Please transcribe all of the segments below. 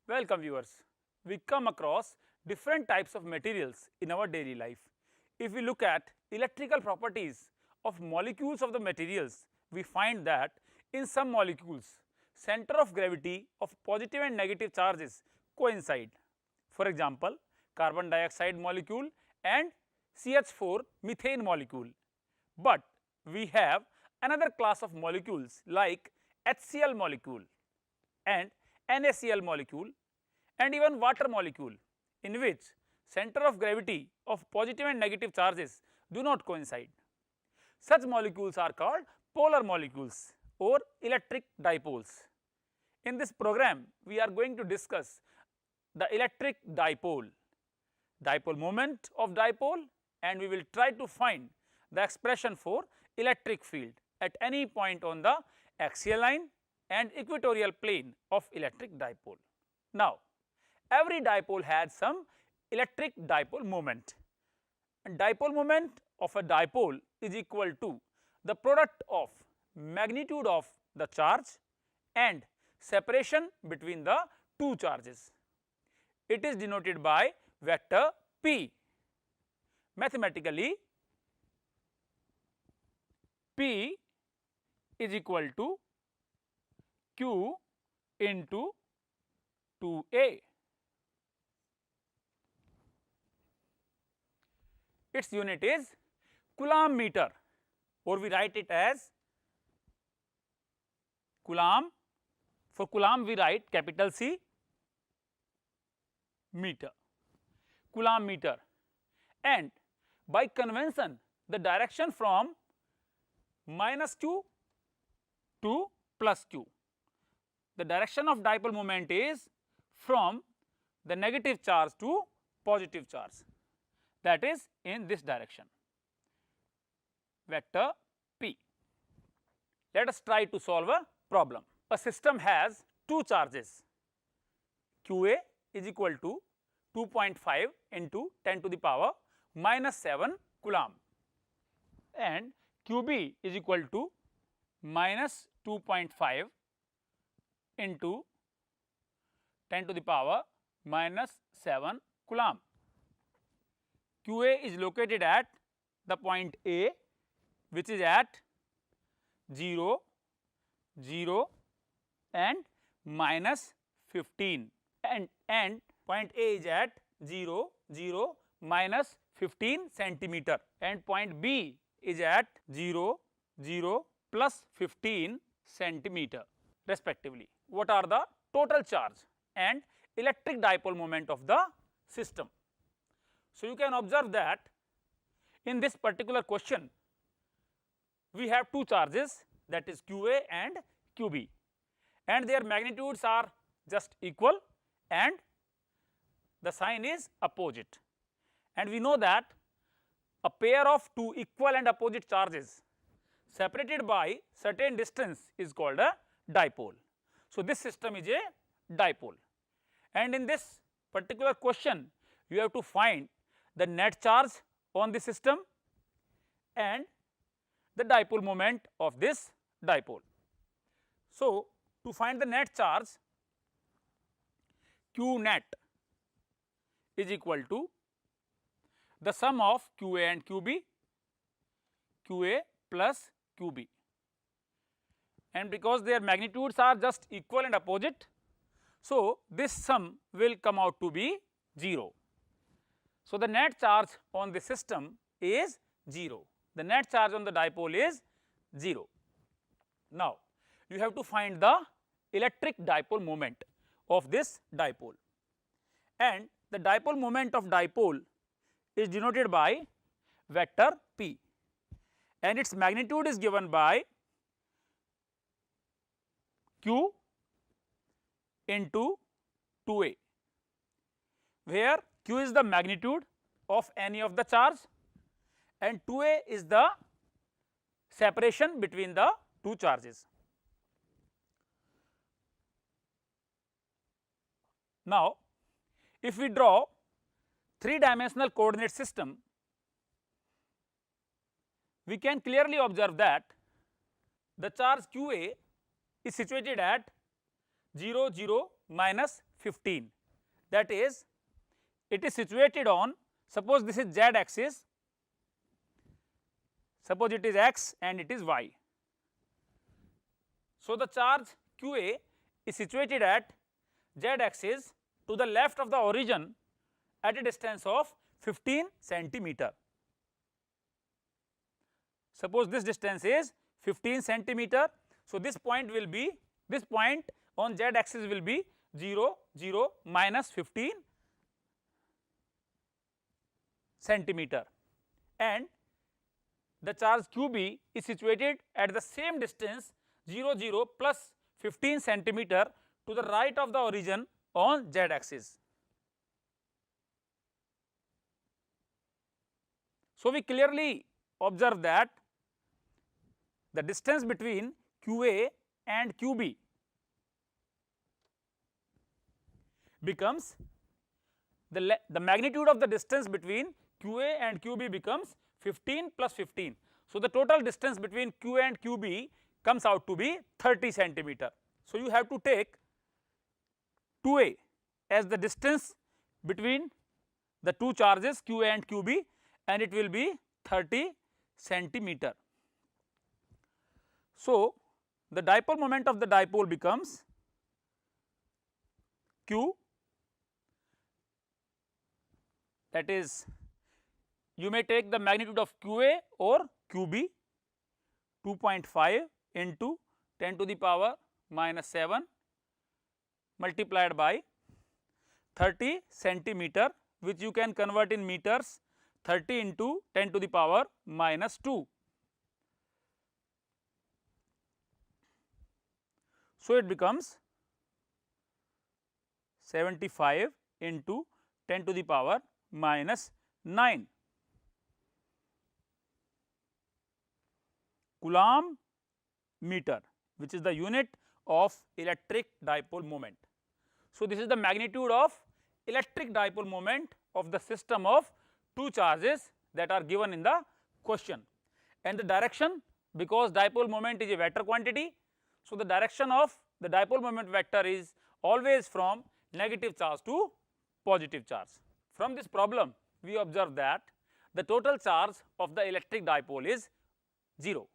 Welcome viewers. We come across different types of materials in our daily life. If we look at electrical properties of molecules of the materials, we find that in some molecules, center of gravity of positive and negative charges coincide. For example, carbon dioxide molecule and CH4 methane molecule. But we have another class of molecules like HCl molecule and NaCl molecule and even water molecule, in which center of gravity of positive and negative charges do not coincide. Such molecules are called polar molecules or electric dipoles. In this program, we are going to discuss the electric dipole moment of dipole, and we will try to find the expression for electric field at any point on the axial line and equatorial plane of electric dipole. Now, every dipole has some electric dipole moment, and dipole moment of a dipole is equal to the product of magnitude of the charge and separation between the two charges. It is denoted by vector P. Mathematically, P is equal to Q into 2A. Its unit is Coulomb meter, or we write it as Coulomb. For Coulomb we write capital C, meter, Coulomb meter, and by convention the direction from minus Q to plus Q. The direction of dipole moment is from the negative charge to positive charge, that is in this direction, vector P. Let us try to solve a problem. A system has two charges, QA is equal to 2.5 into 10 to the power minus 7 Coulomb, and QB is equal to minus 2.5 into 10 to the power minus 7 Coulomb. QA is located at the point A, which is at 0, 0 and minus 15, and point A is at 0, 0 minus 15 centimeter, and point B is at 0, 0 plus 15 centimeter respectively. What are the total charge and electric dipole moment of the system? So, you can observe that in this particular question we have two charges, that is QA and QB, and their magnitudes are just equal and the sign is opposite, and we know that a pair of two equal and opposite charges separated by certain distance is called a dipole. So, this system is a dipole, and in this particular question you have to find the net charge on the system and the dipole moment of this dipole. So, to find the net charge, Q net is equal to the sum of QA and QB, QA plus QB, and because their magnitudes are just equal and opposite, so this sum will come out to be 0. So, the net charge on the system is 0, the net charge on the dipole is 0. Now, you have to find the electric dipole moment of this dipole, and the dipole moment of dipole is denoted by vector P, and its magnitude is given by Q into 2A, where Q is the magnitude of any of the charge and 2A is the separation between the two charges. Now, if we draw three-dimensional coordinate system, we can clearly observe that the charge QA is situated at 0 0 minus 15, that is it is situated on, suppose this is z axis, suppose it is x and it is y. So, the charge qa is situated at z axis to the left of the origin at a distance of 15 centimeter. Suppose this distance is 15 centimeter. So, this point will be, this point on z axis will be 0 0 minus 15 centimeter, and the charge qb is situated at the same distance 0 0 plus 15 centimeter to the right of the origin on z axis. So, we clearly observe that the distance between qa and qb becomes the magnitude of the distance between qa and qb becomes 15 plus 15. So, the total distance between qa and qb comes out to be 30 centimeter. So, you have to take 2a as the distance between the two charges qa and qb, and it will be 30 centimeter. So, the dipole moment of the dipole becomes q, that is you may take the magnitude of qa or qb, 2.5 into 10 to the power minus 7 multiplied by 30 centimeter, which you can convert in meters, 30 into 10 to the power minus 2. So, it becomes 75 into 10 to the power minus 9 Coulomb meter, which is the unit of electric dipole moment. So, this is the magnitude of electric dipole moment of the system of two charges that are given in the question, and the direction, because dipole moment is a vector quantity. So, the direction of the dipole moment vector is always from negative charge to positive charge. From this problem we observe that the total charge of the electric dipole is 0.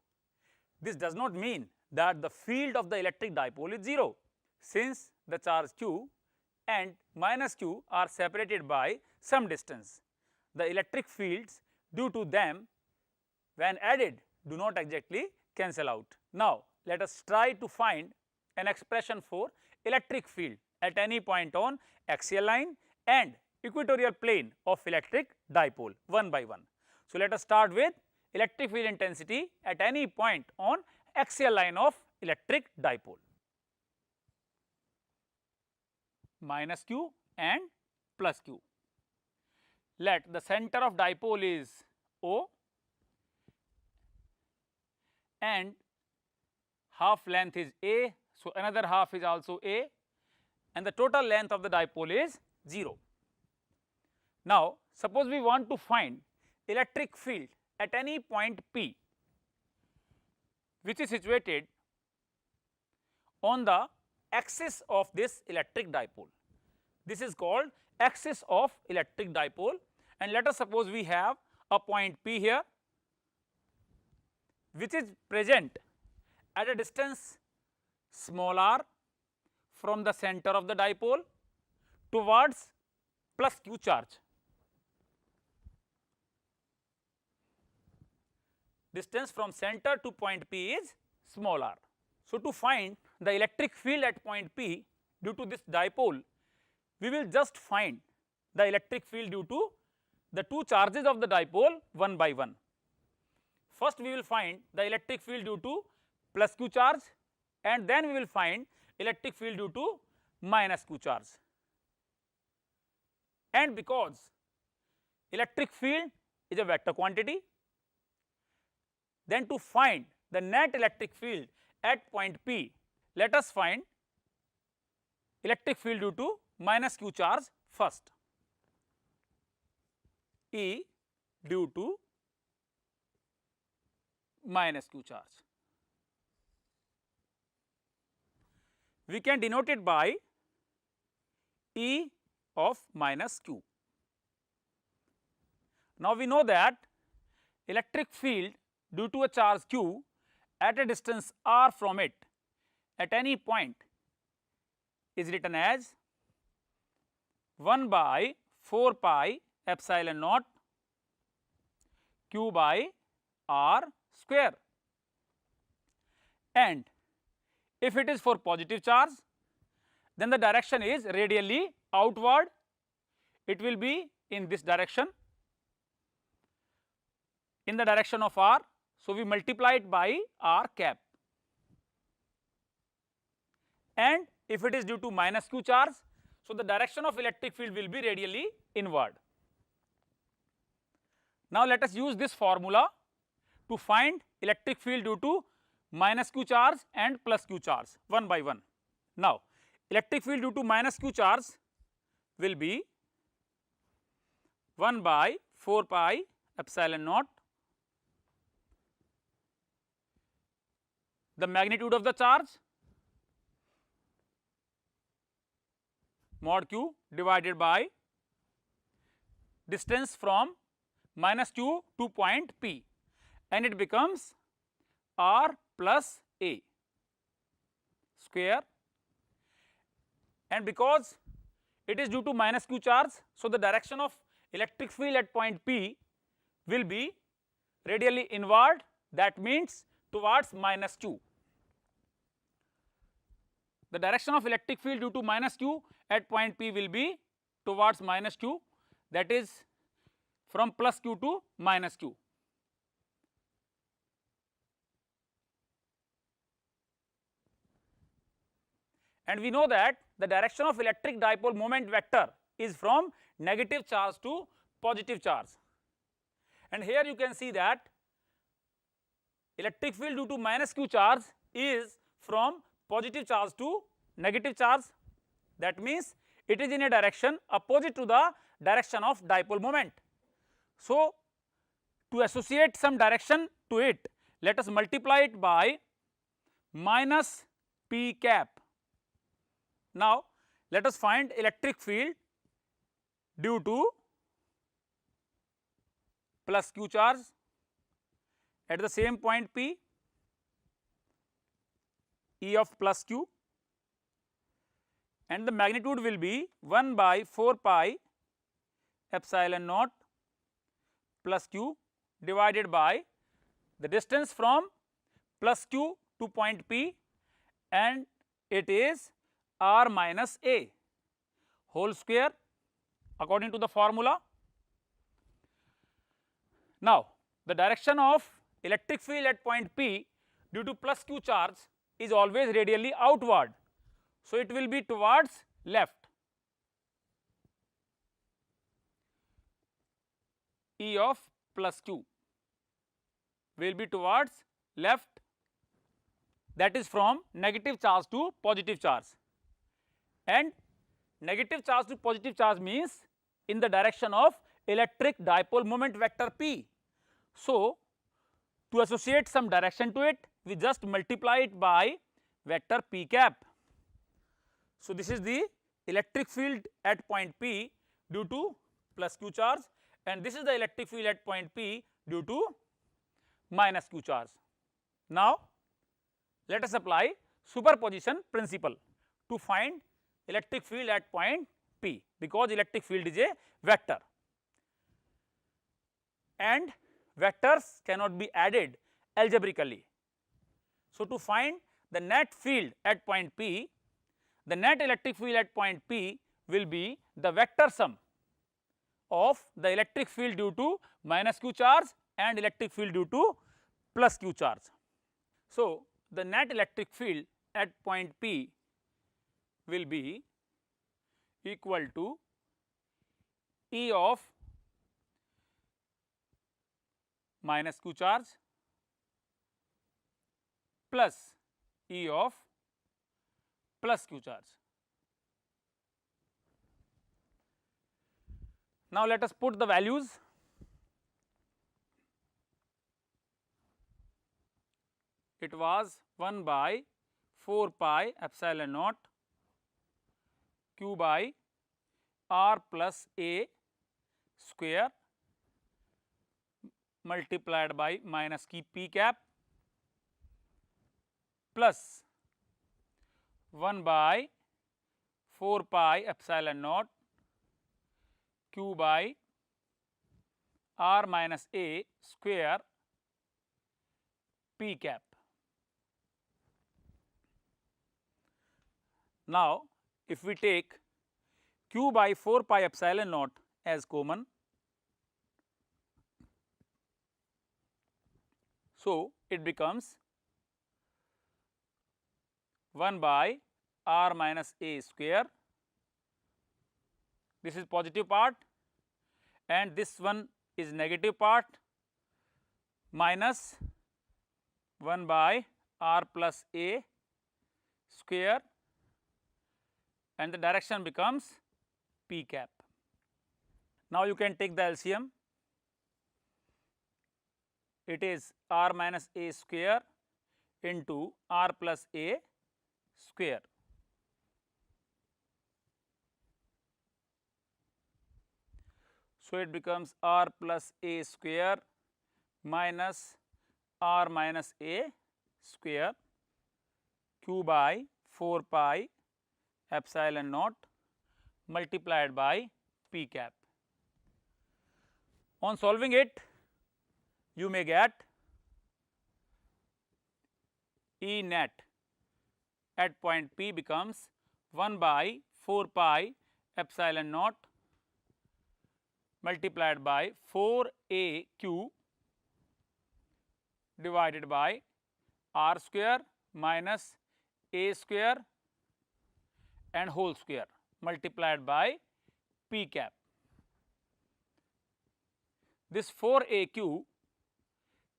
This does not mean that the field of the electric dipole is 0, since the charge q and minus q are separated by some distance. The electric fields due to them when added do not exactly cancel out. Now, let us try to find an expression for electric field at any point on axial line and equatorial plane of electric dipole one by one. So, let us start with electric field intensity at any point on axial line of electric dipole, minus q and plus q. Let the center of dipole is O and half length is A. So, another half is also A, and the total length of the dipole is 0. Now, suppose we want to find electric field at any point P, which is situated on the axis of this electric dipole. This is called axis of electric dipole, and let us suppose we have a point P here, which is present at a distance small r from the center of the dipole towards plus q charge. Distance from center to point P is small r. So, to find the electric field at point P due to this dipole, we will just find the electric field due to the two charges of the dipole one by one. First, we will find the electric field due to plus q charge, and then we will find electric field due to minus q charge. And because electric field is a vector quantity, then to find the net electric field at point P, let us find electric field due to minus q charge first. E due to minus q charge. we can denote it by E of minus q. Now, we know that electric field due to a charge q at a distance r from it at any point is written as 1 by 4 pi epsilon naught q by r square, and if it is for positive charge, then the direction is radially outward, it will be in this direction, in the direction of r. So, we multiply it by r cap, and if it is due to minus q charge, so the direction of electric field will be radially inward. Now, let us use this formula to find electric field due to minus q charge and plus q charge one by one. Now, electric field due to minus q charge will be 1 by 4 pi epsilon naught, the magnitude of the charge mod q divided by distance from minus q to point P, and it becomes r plus a square, and because it is due to minus q charge, so the direction of electric field at point P will be radially inward, that means towards minus q. The direction of electric field due to minus q at point P will be towards minus q, that is from plus q to minus q. And we know that the direction of electric dipole moment vector is from negative charge to positive charge, and here you can see that electric field due to minus q charge is from positive charge to negative charge, that means it is in a direction opposite to the direction of dipole moment. So, to associate some direction to it, let us multiply it by minus p cap. Now, let us find electric field due to plus q charge at the same point P, E of plus q, and the magnitude will be 1 by 4 pi epsilon naught plus q divided by the distance from plus q to point P, and it is r minus a whole square according to the formula. Now, the direction of electric field at point P due to plus q charge is always radially outward, so it will be towards left. E of plus q will be towards left, that is from negative charge to positive charge, and negative charge to positive charge means in the direction of electric dipole moment vector P. So, to associate some direction to it, we just multiply it by vector p cap. So, this is the electric field at point P due to plus q charge, and this is the electric field at point P due to minus q charge. Now, let us apply superposition principle to find electric field at point P, because electric field is a vector and vectors cannot be added algebraically. So, to find the net field at point P, the net electric field at point P will be the vector sum of the electric field due to minus q charge and electric field due to plus q charge. So, the net electric field at point P will be equal to E of minus q charge plus E of plus q charge. Now, let us put the values. It was 1 by 4 pi epsilon naught q by r plus a square multiplied by minus p cap plus 1 by 4 pi epsilon naught q by r minus a square p cap. Now, if we take q by 4 pi epsilon naught as common, so it becomes 1 by r minus a square, this is positive part and this one is negative part, minus 1 by r plus a square and the direction becomes p cap. Now, you can take the LCM, it is r minus a square into r plus a square. So, it becomes r plus a square minus r minus a square q by 4 pi epsilon naught multiplied by p cap. On solving it, you may get E net at point P becomes 1 by 4 pi epsilon naught multiplied by 4 a q divided by r square minus a square and whole square multiplied by p cap. This 4 a q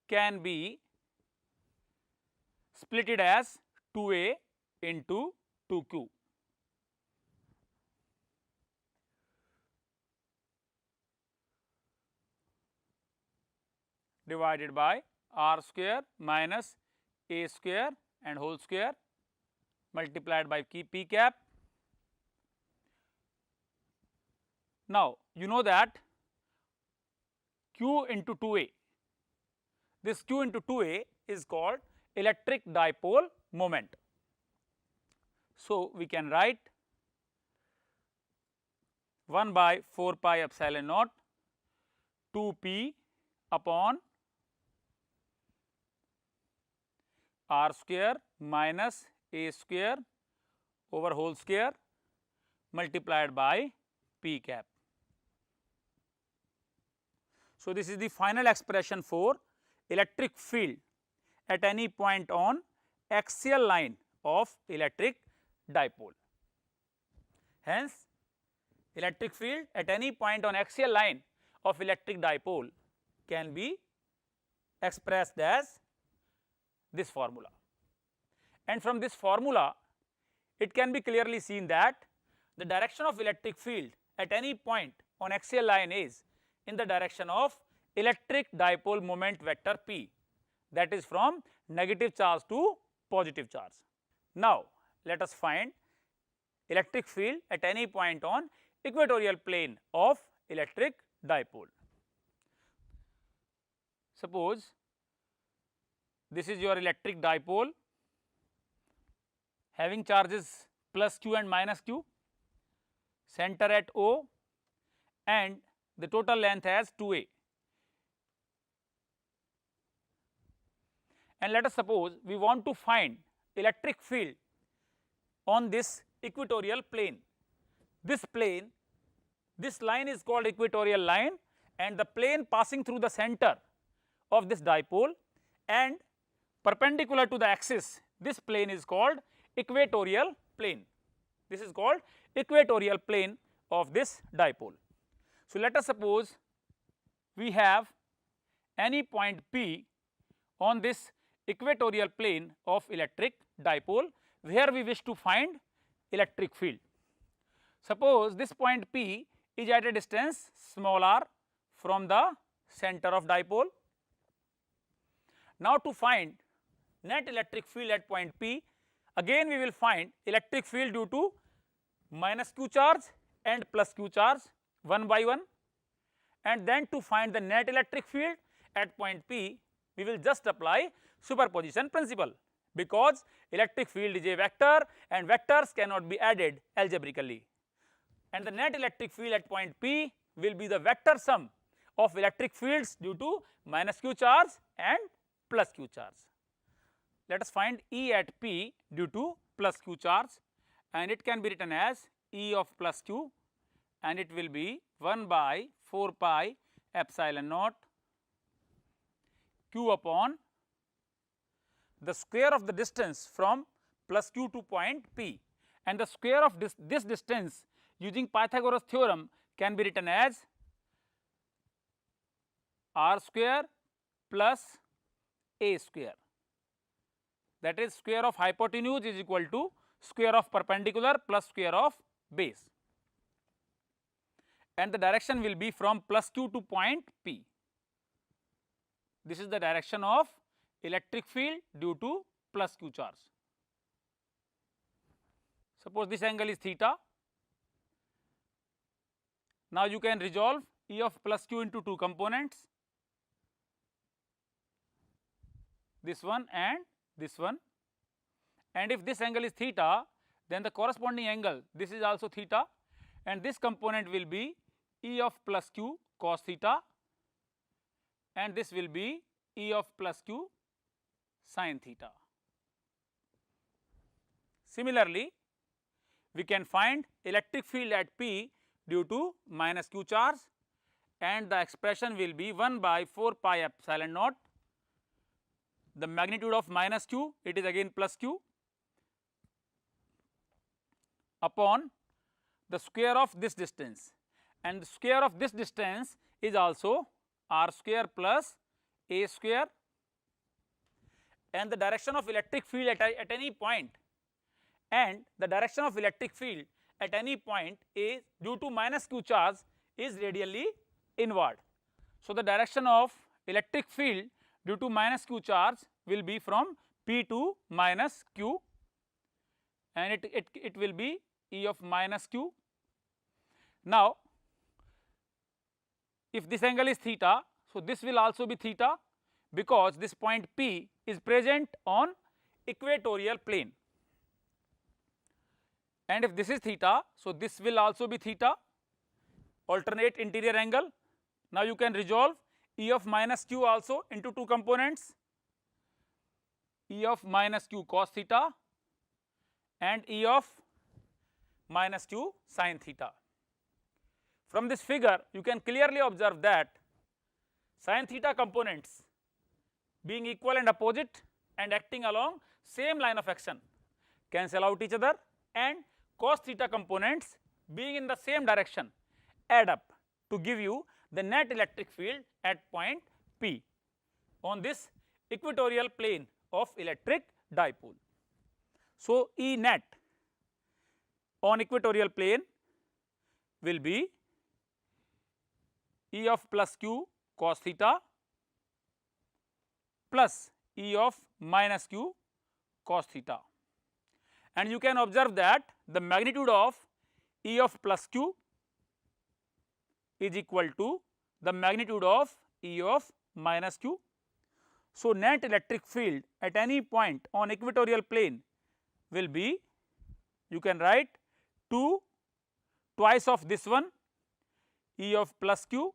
can be splitted as 2 a into 2 q. Divided by r square minus a square and whole square multiplied by p cap. Now, you know that q into 2a, this q into 2a is called electric dipole moment. So, we can write 1 by 4 pi epsilon naught 2 p upon r square minus a square over whole square multiplied by p cap. So, this is the final expression for electric field at any point on axial line of electric dipole. Hence, electric field at any point on axial line of electric dipole can be expressed as this formula. And from this formula, it can be clearly seen that the direction of electric field at any point on axial line is in the direction of electric dipole moment vector p, that is from negative charge to positive charge. Now, let us find electric field at any point on equatorial plane of electric dipole. Suppose this is your electric dipole having charges plus q and minus q, center at O and the total length as 2a. And let us suppose we want to find electric field on this equatorial plane. This plane, this line is called equatorial line and the plane passing through the center of this dipole and perpendicular to the axis, this plane is called equatorial plane. This is called equatorial plane of this dipole. So, let us suppose we have any point P on this equatorial plane of electric dipole where we wish to find electric field. Suppose this point P is at a distance small r from the center of dipole. Now, to find net electric field at point P, again we will find electric field due to minus q charge and plus q charge one by one, and then to find the net electric field at point P, we will just apply superposition principle, because electric field is a vector and vectors cannot be added algebraically, and the net electric field at point P will be the vector sum of electric fields due to minus q charge and plus q charge. Let us find E at P due to plus q charge, and it can be written as E of plus q, and it will be 1 by 4 pi epsilon naught q upon the square of the distance from plus q to point P, and the square of this distance using Pythagoras theorem can be written as r square plus a square, that is square of hypotenuse is equal to square of perpendicular plus square of base, and the direction will be from plus q to point P. This is the direction of electric field due to plus q charge. Suppose this angle is theta. Now you can resolve E of plus q into two components, this one and this one, and if this angle is theta, then the corresponding angle, this is also theta, and this component will be E of plus q cos theta, and this will be E of plus q sin theta. Similarly, we can find electric field at P due to minus q charge, and the expression will be 1 by 4 pi epsilon naught, the magnitude of minus q, it is again plus q, upon the square of this distance, and the square of this distance is also r square plus a square, and the direction of electric field at any point, and the direction of electric field at any point is due to minus q charge is radially inward. So, the direction of electric field due to minus q charge will be from P to minus q, and it will be E of minus q. Now, if this angle is theta, so this will also be theta, because this point P is present on equatorial plane, and if this is theta, so this will also be theta, alternate interior angle. Now you can resolve E of minus q also into two components, E of minus q cos theta and E of minus q sin theta. From this figure you can clearly observe that sin theta components being equal and opposite and acting along same line of action cancel out each other, and cos theta components being in the same direction add up to give you the net electric field at point P on this equatorial plane of electric dipole. So, E net on equatorial plane will be E of plus q cos theta plus E of minus q cos theta, and you can observe that the magnitude of E of plus q is equal to the magnitude of E of minus q. So, net electric field at any point on equatorial plane will be, you can write 2 twice of this one, E of plus q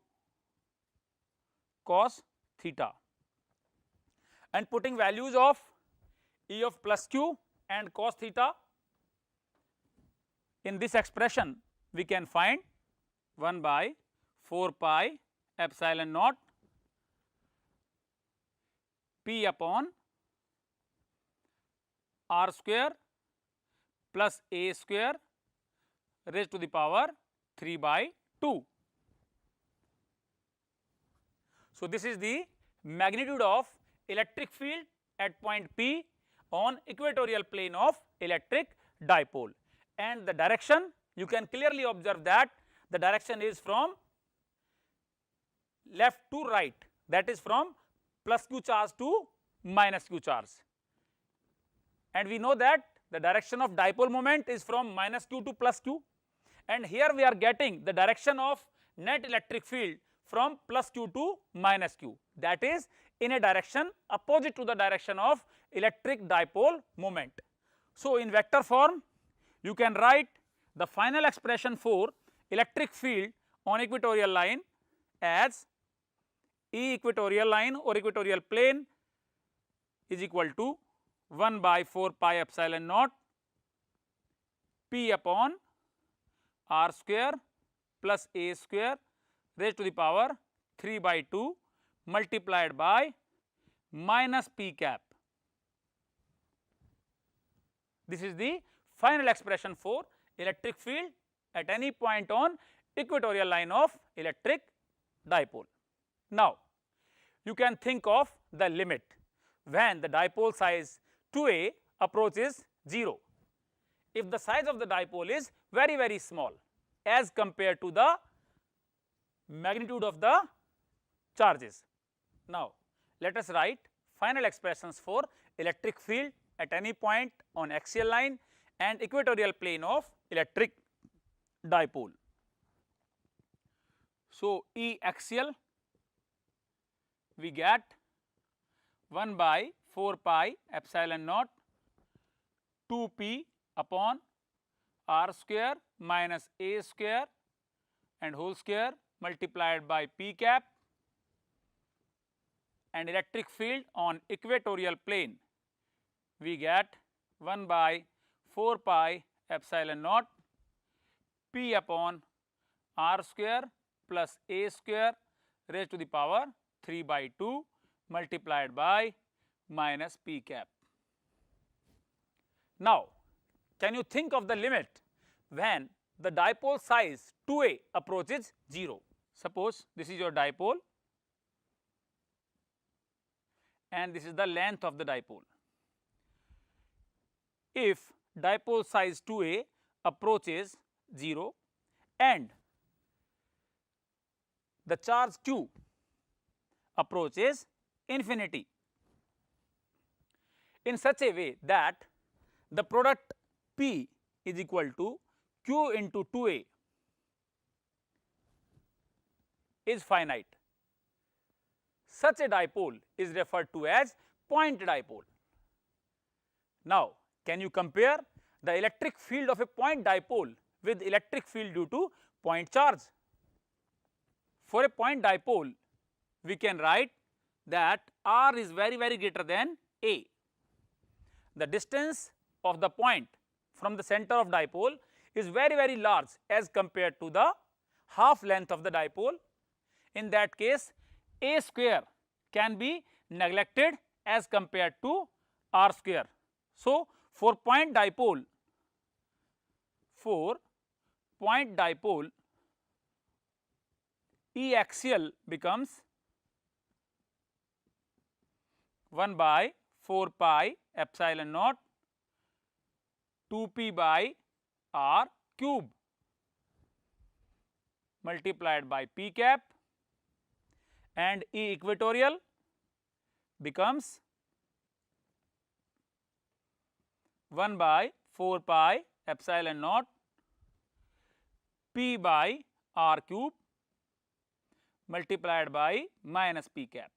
cos theta, and putting values of E of plus q and cos theta in this expression, we can find 1 by 4 pi epsilon naught P upon r square plus a square raised to the power 3 by 2. So, this is the magnitude of electric field at point P on equatorial plane of electric dipole, and the direction you can clearly observe that the direction is from left to right, that is from plus q charge to minus q charge, and we know that the direction of dipole moment is from minus q to plus q, and here we are getting the direction of net electric field from plus q to minus q, that is in a direction opposite to the direction of electric dipole moment. So, in vector form you can write the final expression for electric field on equatorial line as E equatorial line or equatorial plane is equal to 1 by 4 pi epsilon naught P upon r square plus a square raised to the power 3 by 2 multiplied by minus p cap. This is the final expression for electric field at any point on equatorial line of electric dipole. Now, you can think of the limit when the dipole size 2a approaches 0, if the size of the dipole is very small as compared to the magnitude of the charges. Now, let us write final expressions for electric field at any point on axial line and equatorial plane of electric dipole. So, E axial we get 1 by 4 pi epsilon naught 2 p upon r square minus a square and whole square multiplied by p cap, and electric field on equatorial plane we get 1 by 4 pi epsilon naught p upon r square plus a square raised to the power 3 by 2 multiplied by minus p cap. Now, can you think of the limit when the dipole size 2a approaches 0? Suppose this is your dipole and this is the length of the dipole. If dipole size 2a approaches 0 and the charge q approaches infinity in such a way that the product P is equal to q into 2a is finite. Such a dipole is referred to as point dipole. Now, can you compare the electric field of a point dipole with electric field due to point charge? For a point dipole, we can write that r is very greater than a. The distance of the point from the center of dipole is very large as compared to the half length of the dipole. In that case, a square can be neglected as compared to r square. So, for point dipole E axial becomes 1 by 4 pi epsilon naught 2 p by r cube multiplied by p cap, and E equatorial becomes 1 by 4 pi epsilon naught p by r cube multiplied by minus p cap.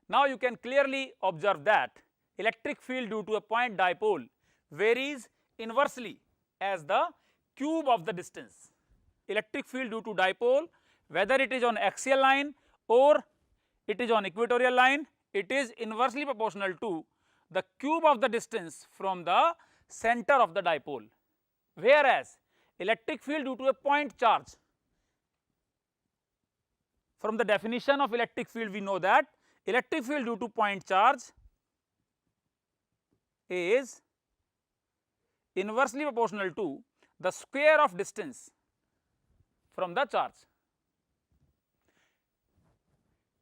Now, you can clearly observe that electric field due to a point dipole varies inversely as the cube of the distance. Electric field due to dipole, whether it is on axial line or it is on equatorial line, it is inversely proportional to the cube of the distance from the center of the dipole, whereas electric field due to a point charge, from the definition of electric field we know that electric field due to point charge is inversely proportional to the square of distance from the charge.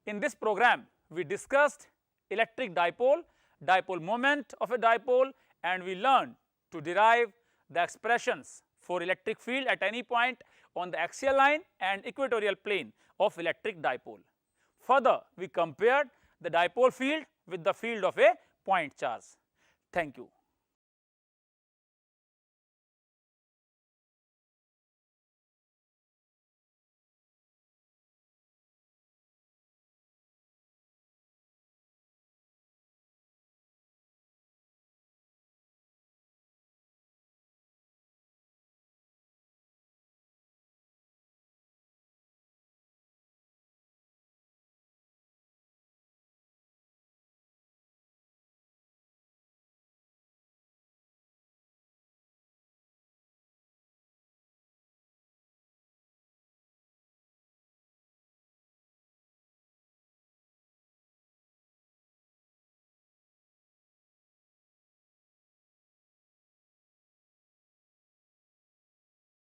In this program, we discussed electric dipole, dipole moment of a dipole, and we learned to derive the expressions for electric field at any point on the axial line and equatorial plane of electric dipole. Further, we compared the dipole field with the field of a point charge. Thank you.